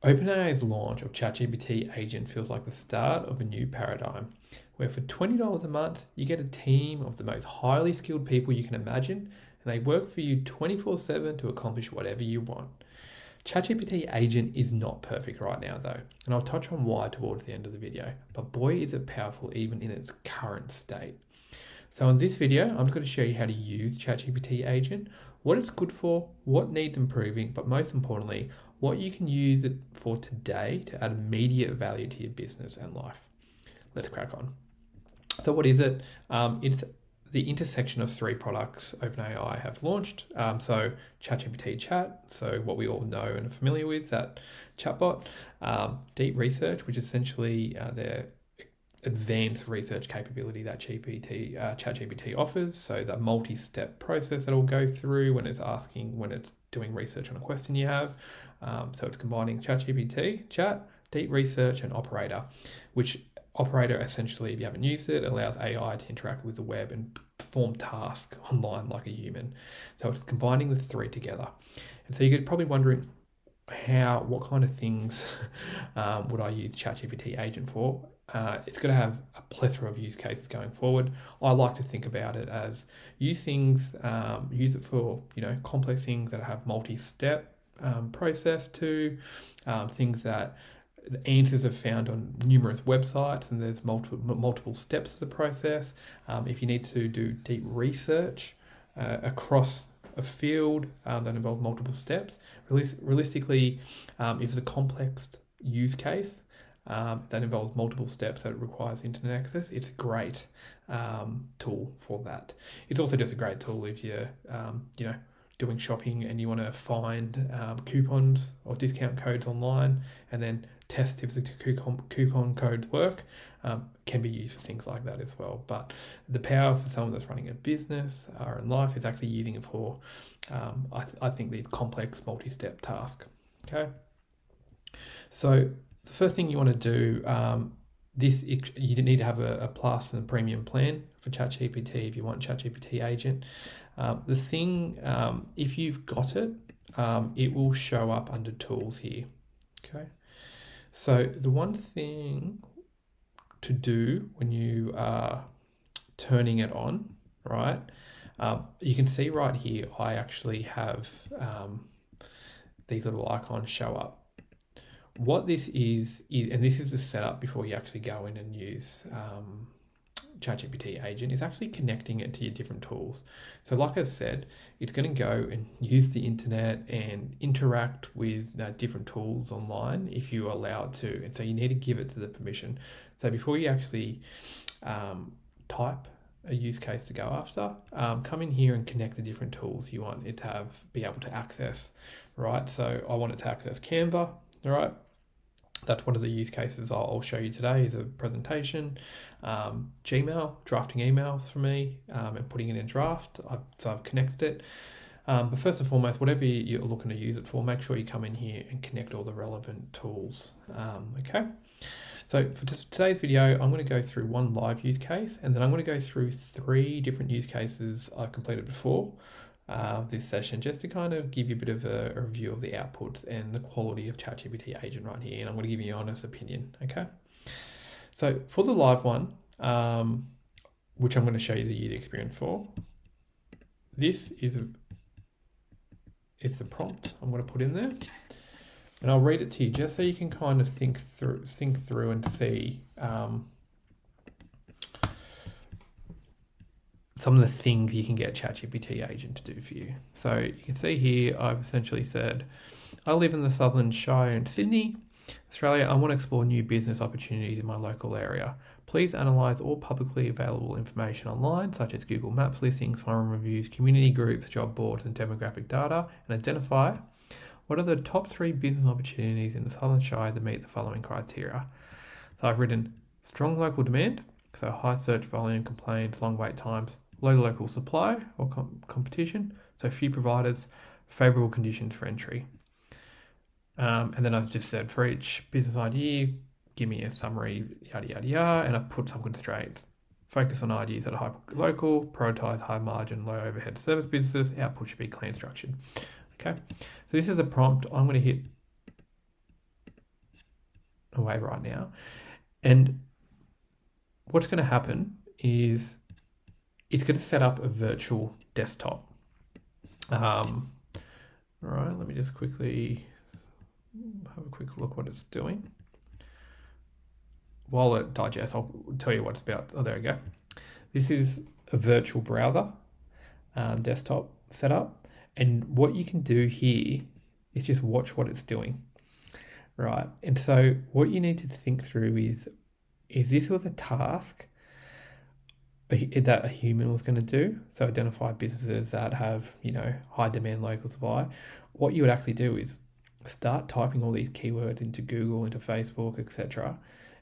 OpenAI's launch of ChatGPT Agent feels like the start of a new paradigm, where for $20 a month, you get a team of the most highly skilled people you can imagine, and they work for you 24/7 to accomplish whatever you want. ChatGPT Agent is not perfect right now, though, and I'll touch on why towards the end of the video, but boy is it powerful even in its current state. So in this video, I'm just going to show you how to use ChatGPT Agent, what it's good for, what needs improving, but most importantly, what you can use it for today to add immediate value to your business and life. Let's crack on. So what is it? It's the intersection of three products OpenAI have launched. So ChatGPT Chat, so what we all know and are familiar with, that chatbot. Deep Research, which is essentially their advanced research capability that ChatGPT offers. So the multi-step process that it'll go through when it's doing research on a question you have. So it's combining ChatGPT, Chat, Deep Research, and Operator, which Operator essentially, if you haven't used it, allows AI to interact with the web and perform tasks online like a human. So it's combining the three together. And so you're probably wondering, what kind of things would I use ChatGPT Agent for? It's going to have a plethora of use cases going forward. I like to think about it as use it for complex things that have multi-step process to things that the answers are found on numerous websites and there's multiple steps to the process. If you need to do deep research across a field that involves multiple steps, realistically, if it's a complex use case that involves multiple steps that requires internet access, it's a great tool for that. It's also just a great tool if you're doing shopping and you want to find coupons or discount codes online and then test if the coupon codes work. Can be used for things like that as well. But the power for someone that's running a business or in life is actually using it for, I think, these complex multi-step tasks. Okay. So the first thing you want to do, you need to have a plus and a premium plan for ChatGPT if you want ChatGPT Agent. The thing, if you've got it, it will show up under tools here. Okay. So the one thing to do when you are turning it on, right? You can see right here, I actually have these little icons show up. What this is, and this is the setup before you actually go in and use ChatGPT Agent, is actually connecting it to your different tools. So like I said, it's going to go and use the internet and interact with different tools online if you allow it to. And so you need to give it to the permission. So before you actually type a use case to go after, come in here and connect the different tools you want it to be able to access, right? So I want it to access Canva, all right? That's one of the use cases I'll show you today is a presentation. Gmail, drafting emails for me and putting it in draft. So I've connected it. But first and foremost, whatever you're looking to use it for, make sure you come in here and connect all the relevant tools. Okay. So for today's video, I'm going to go through one live use case, and then I'm going to go through 3 different use cases I've completed before this session, just to kind of give you a bit of a review of the output and the quality of ChatGPT Agent right here. And I'm going to give you an honest opinion. Okay. So for the live one, which I'm going to show you the user experience for, it's the prompt I'm going to put in there, and I'll read it to you just so you can kind of think through and see some of the things you can get ChatGPT Agent to do for you. So you can see here, I've essentially said, I live in the Southern Shire in Sydney, Australia. I want to explore new business opportunities in my local area. Please analyze all publicly available information online, such as Google Maps listings, forum reviews, community groups, job boards, and demographic data, and identify what are the top 3 business opportunities in the Southern Shire that meet the following criteria. So I've written strong local demand, so high search volume, complaints, long wait times, low local supply or competition, so few providers, favourable conditions for entry. And then I've just said for each business idea, give me a summary, yada, yada, yada, and I put some constraints. Focus on ideas that are hyper-local, prioritise high margin, low overhead service businesses, output should be clean structured. Okay, so this is a prompt. I'm going to hit away right now. And what's going to happen is it's going to set up a virtual desktop. All right, let me just quickly have a quick look what it's doing. While it digests, I'll tell you what it's about. Oh, there we go. This is a virtual browser desktop setup. And what you can do here is just watch what it's doing, right? And so what you need to think through is, if this was a task that a human was going to do, so identify businesses that have, high demand, local supply, what you would actually do is start typing all these keywords into Google, into Facebook, etc.,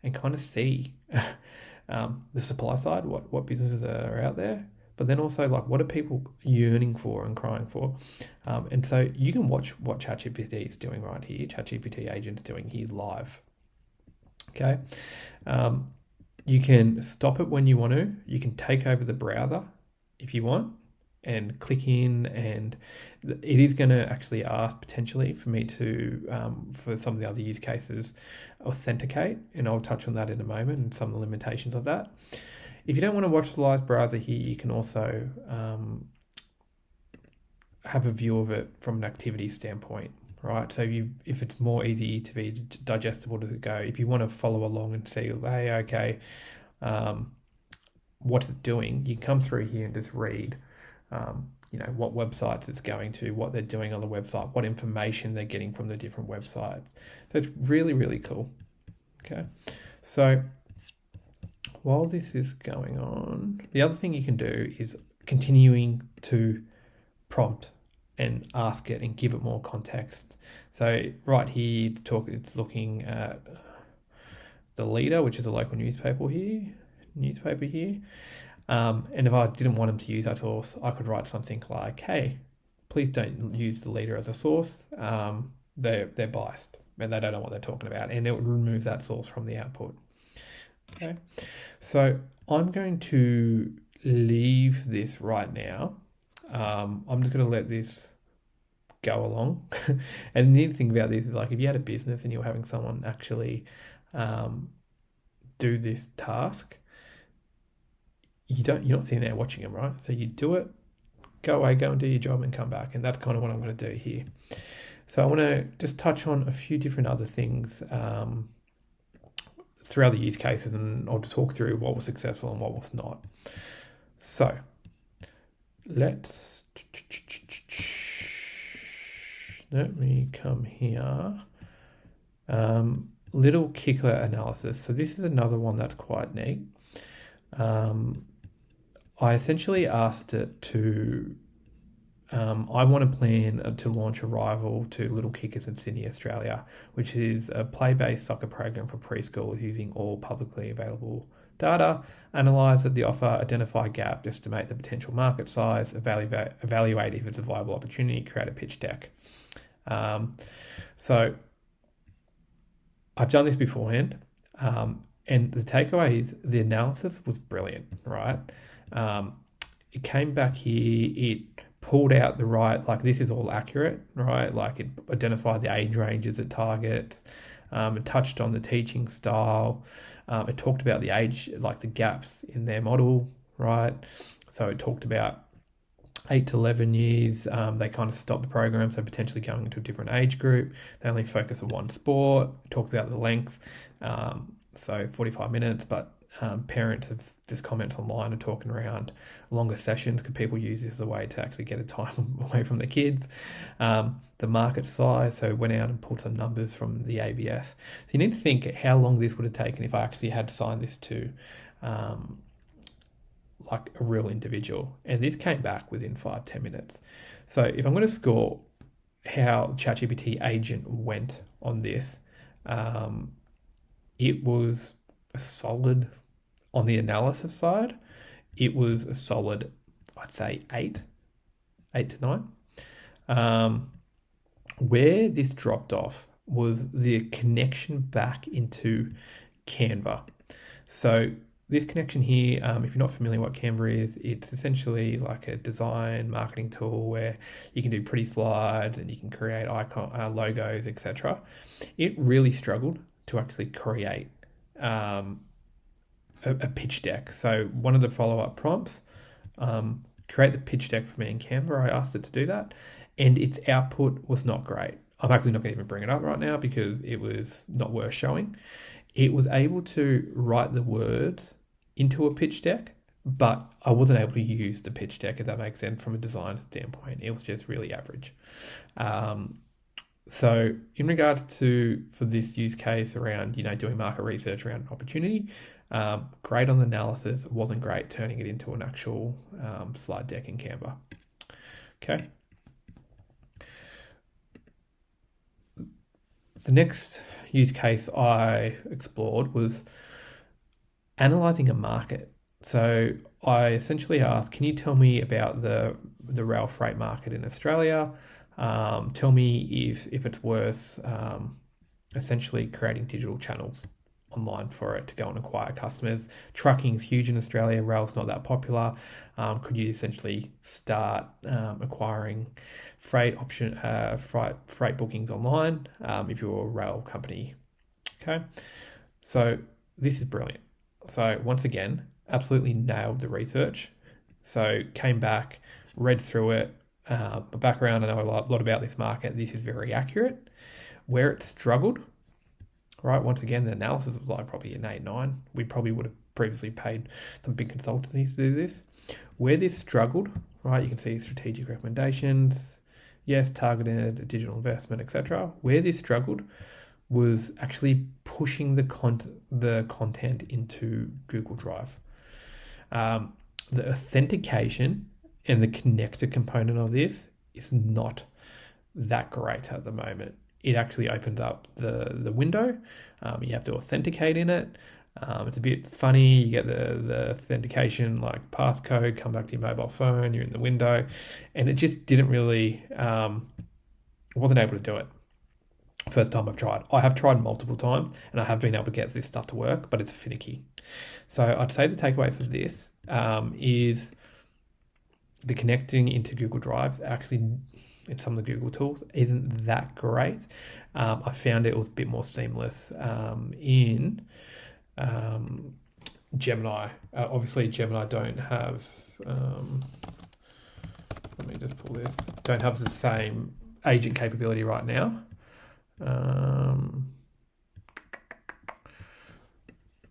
and kind of see the supply side, what businesses are out there, but then also like what are people yearning for and crying for. And so you can watch what ChatGPT is doing right here. ChatGPT Agent is doing here live. Okay. You can stop it when you want to. You can take over the browser if you want and click in, and it is going to actually ask potentially for me to, for some of the other use cases, authenticate, and I'll touch on that in a moment and some of the limitations of that. If you don't want to watch the live browser here, you can also have a view of it from an activity standpoint, right? So if it's more easy to be digestible to go, if you want to follow along and see, hey, okay, what's it doing, you come through here and just read, what websites it's going to, what they're doing on the website, what information they're getting from the different websites. So it's really, really cool. Okay. So while this is going on, the other thing you can do is continuing to prompt and ask it and give it more context. So right here, it's looking at the Leader, which is a local newspaper here. And if I didn't want them to use that source, I could write something like, hey, please don't use the Leader as a source. They're biased and they don't know what they're talking about. And it would remove that source from the output. Okay. So I'm going to leave this right now. I'm just going to let this go along. And the neat thing about this is, like, if you had a business and you're having someone actually do this task, you're not sitting there watching them, right? So you do it, go away, go and do your job and come back. And that's kind of what I'm going to do here. So I want to just touch on a few different other things throughout the use cases, and I'll talk through what was successful and what was not. So let me come here. Little kicker analysis. So this is another one that's quite neat. I essentially asked it to, I want to plan to launch a rival to Little Kickers in Sydney, Australia, which is a play-based soccer program for preschoolers using all publicly available data, analyze the offer, identify gaps, estimate the potential market size, evaluate if it's a viable opportunity, create a pitch deck. So I've done this beforehand, and the takeaway is the analysis was brilliant, right? It came back here, it pulled out the right, like, this is all accurate, right? Like, it identified the age ranges it targets, it touched on the teaching style, it talked about the age, like the gaps in their model, right? So it talked about 8 to 11 years, they kind of stopped the program, so potentially going into a different age group. They only focus on one sport. It talks about the length, so 45 minutes, but parents have just comments online and talking around longer sessions. Could people use this as a way to actually get a time away from the kids? The market size, so went out and pulled some numbers from the ABS. So you need to think how long this would have taken if I actually had signed this to like a real individual. And this came back within 5-10 minutes. So if I'm going to score how ChatGPT Agent went on this, it was a solid, on the analysis side, it was a solid, I'd say 8 to 9. Where this dropped off was the connection back into Canva. So this connection here, if you're not familiar what Canva is, it's essentially like a design marketing tool where you can do pretty slides and you can create icon logos, etc. It really struggled to actually create a pitch deck. So one of the follow-up prompts, create the pitch deck for me in Canva. I asked it to do that, and its output was not great. I'm actually not going to even bring it up right now because it was not worth showing. It was able to write the words into a pitch deck, but I wasn't able to use the pitch deck, if that makes sense, from a design standpoint. It was just really average. So in regards to, for this use case around, doing market research around an opportunity, great on the analysis, wasn't great turning it into an actual slide deck in Canva. Okay. The next use case I explored was analyzing a market. So I essentially asked, can you tell me about the rail freight market in Australia? Tell me if it's worth essentially creating digital channels online for it to go and acquire customers. Trucking is huge in Australia. Rail's not that popular. Could you essentially start acquiring freight bookings online if you're a rail company? Okay, so this is brilliant. So once again, absolutely nailed the research. So came back, read through it. My background, I know a lot about this market. This is very accurate. Where it struggled, right? Once again, the analysis was like probably an 8, 9. We probably would have previously paid some big consultancies to do this. Where this struggled, right? You can see strategic recommendations, yes, targeted digital investment, etc. Where this struggled was actually pushing the content into Google Drive. The authentication and the connector component of this is not that great at the moment. It actually opens up the window. You have to authenticate in it. It's a bit funny. You get the authentication, like passcode, come back to your mobile phone, you're in the window. And it just didn't really, wasn't able to do it. First time I've tried. I have tried multiple times and I have been able to get this stuff to work, but it's finicky. So I'd say the takeaway for this is the connecting into Google Drive, actually in some of the Google tools, isn't that great. I found it was a bit more seamless in Gemini. Obviously Gemini don't have, let me just pull this, don't have the same agent capability right now.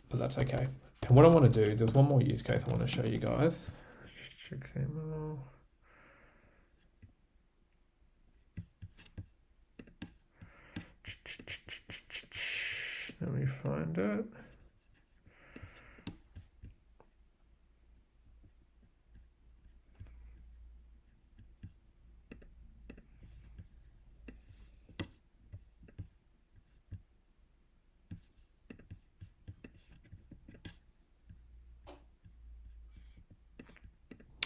But that's okay. And what I want to do, there's one more use case I want to show you guys. Let me find it.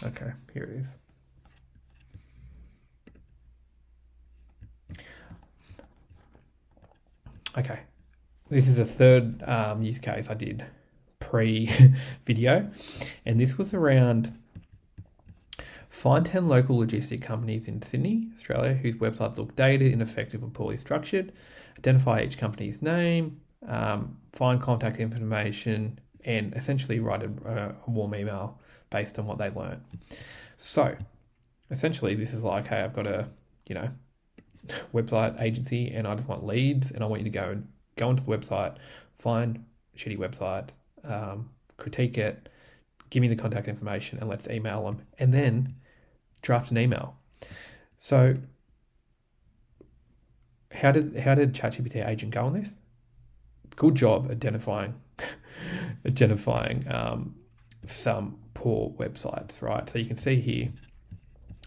Okay, here it is. Okay, this is a third use case I did pre-video, and this was around find 10 local logistic companies in Sydney, Australia, whose websites look dated, ineffective, or poorly structured. Identify each company's name, find contact information, and essentially write a warm email based on what they learned. So essentially this is like, hey, I've got a, website agency and I just want leads and I want you to go onto the website, find shitty websites, critique it, give me the contact information and let's email them and then draft an email. So how did ChatGPT Agent go on this? Good job identifying some poor websites, right? So you can see here,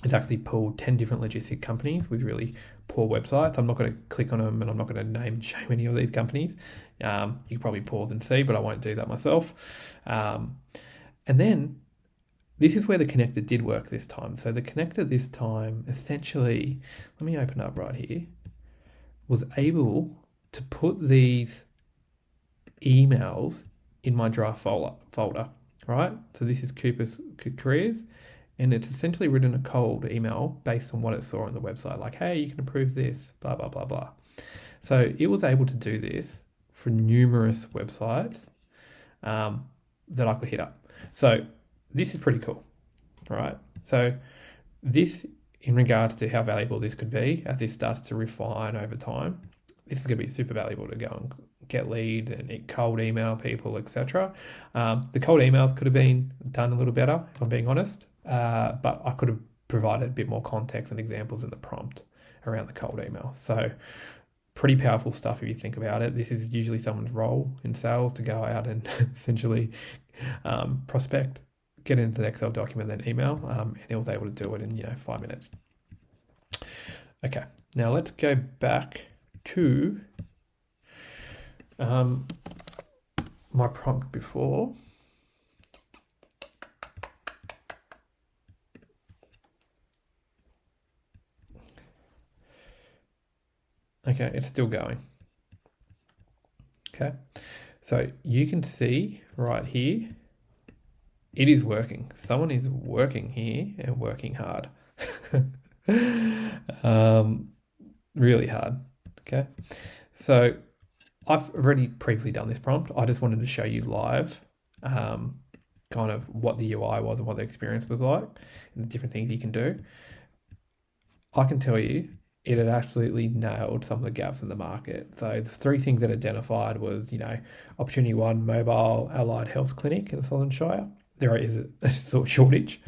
it's actually pulled 10 different logistic companies with really poor websites. I'm not going to click on them and I'm not going to name and shame any of these companies. You can probably pause and see, but I won't do that myself. And then this is where the connector did work this time. So the connector this time, essentially, let me open up right here, was able to put these emails in my draft folder, right? So this is Cooper's Careers, and it's essentially written a cold email based on what it saw on the website, like, hey, you can approve this, blah, blah, blah, blah. So it was able to do this for numerous websites that I could hit up. So this is pretty cool, right? So this, in regards to how valuable this could be, as this starts to refine over time, this is going to be super valuable to go and get leads and cold email people, etc. The cold emails could have been done a little better, if I'm being honest, but I could have provided a bit more context and examples in the prompt around the cold email. So pretty powerful stuff if you think about it. This is usually someone's role in sales to go out and essentially prospect, get into the Excel document, then email, and he was able to do it in 5 minutes. Okay, now let's go back to my prompt before. Okay, it's still going. Okay, so you can see right here, it is working. Someone is working here and working hard. Really hard. Okay, so I've already previously done this prompt. I just wanted to show you live kind of what the UI was and what the experience was like and the different things you can do. I can tell you it had absolutely nailed some of the gaps in the market. So the 3 things that identified was, opportunity 1, mobile allied health clinic in the Southern Shire. There is a sort of shortage.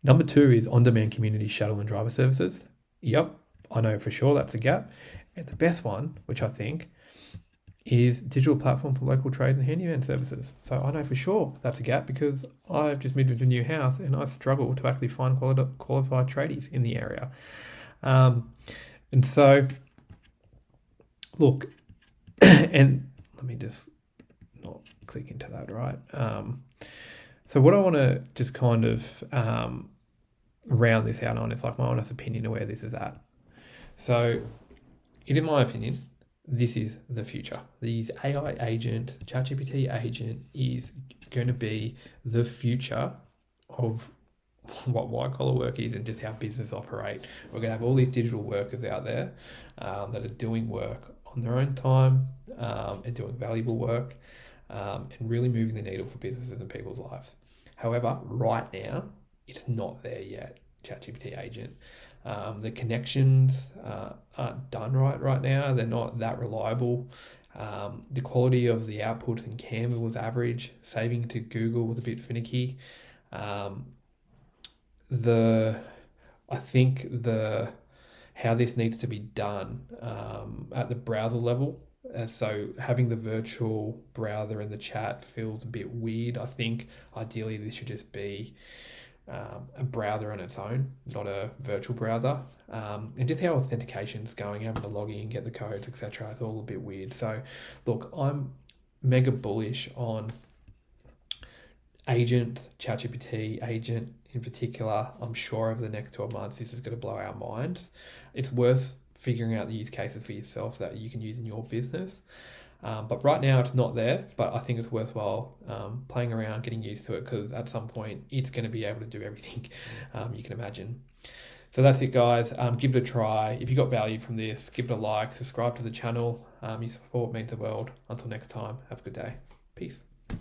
Number 2 is on-demand community shuttle and driver services. Yep, I know for sure that's a gap. And the best one, which I think, is digital platform for local trades and handyman services. So I know for sure that's a gap because I've just moved into a new house and I struggle to actually find qualified tradies in the area. And so, look, and let me just not click into that, right? So what I want to just kind of round this out on is like my honest opinion of where this is at. So, in my opinion, this is the future. These AI agent, ChatGPT agent is going to be the future of what white collar work is and just how business operate. We're going to have all these digital workers out there that are doing work on their own time and doing valuable work and really moving the needle for businesses and people's lives. However, right now, it's not there yet, ChatGPT agent. The connections aren't done right now. They're not that reliable. The quality of the outputs in Canva was average. Saving to Google was a bit finicky. I think how this needs to be done at the browser level. So having the virtual browser in the chat feels a bit weird. I think ideally this should just be a browser on its own, not a virtual browser. And just how authentication's going, having to log in, get the codes, etc. It's all a bit weird. So look, I'm mega bullish on Agent, ChatGPT Agent in particular. I'm sure over the next 12 months, this is going to blow our minds. It's worth figuring out the use cases for yourself that you can use in your business. But right now it's not there, but I think it's worthwhile playing around, getting used to it, because at some point it's going to be able to do everything you can imagine. So that's it, guys. Give it a try. If you got value from this, give it a like, subscribe to the channel. Your support means the world. Until next time, have a good day. Peace.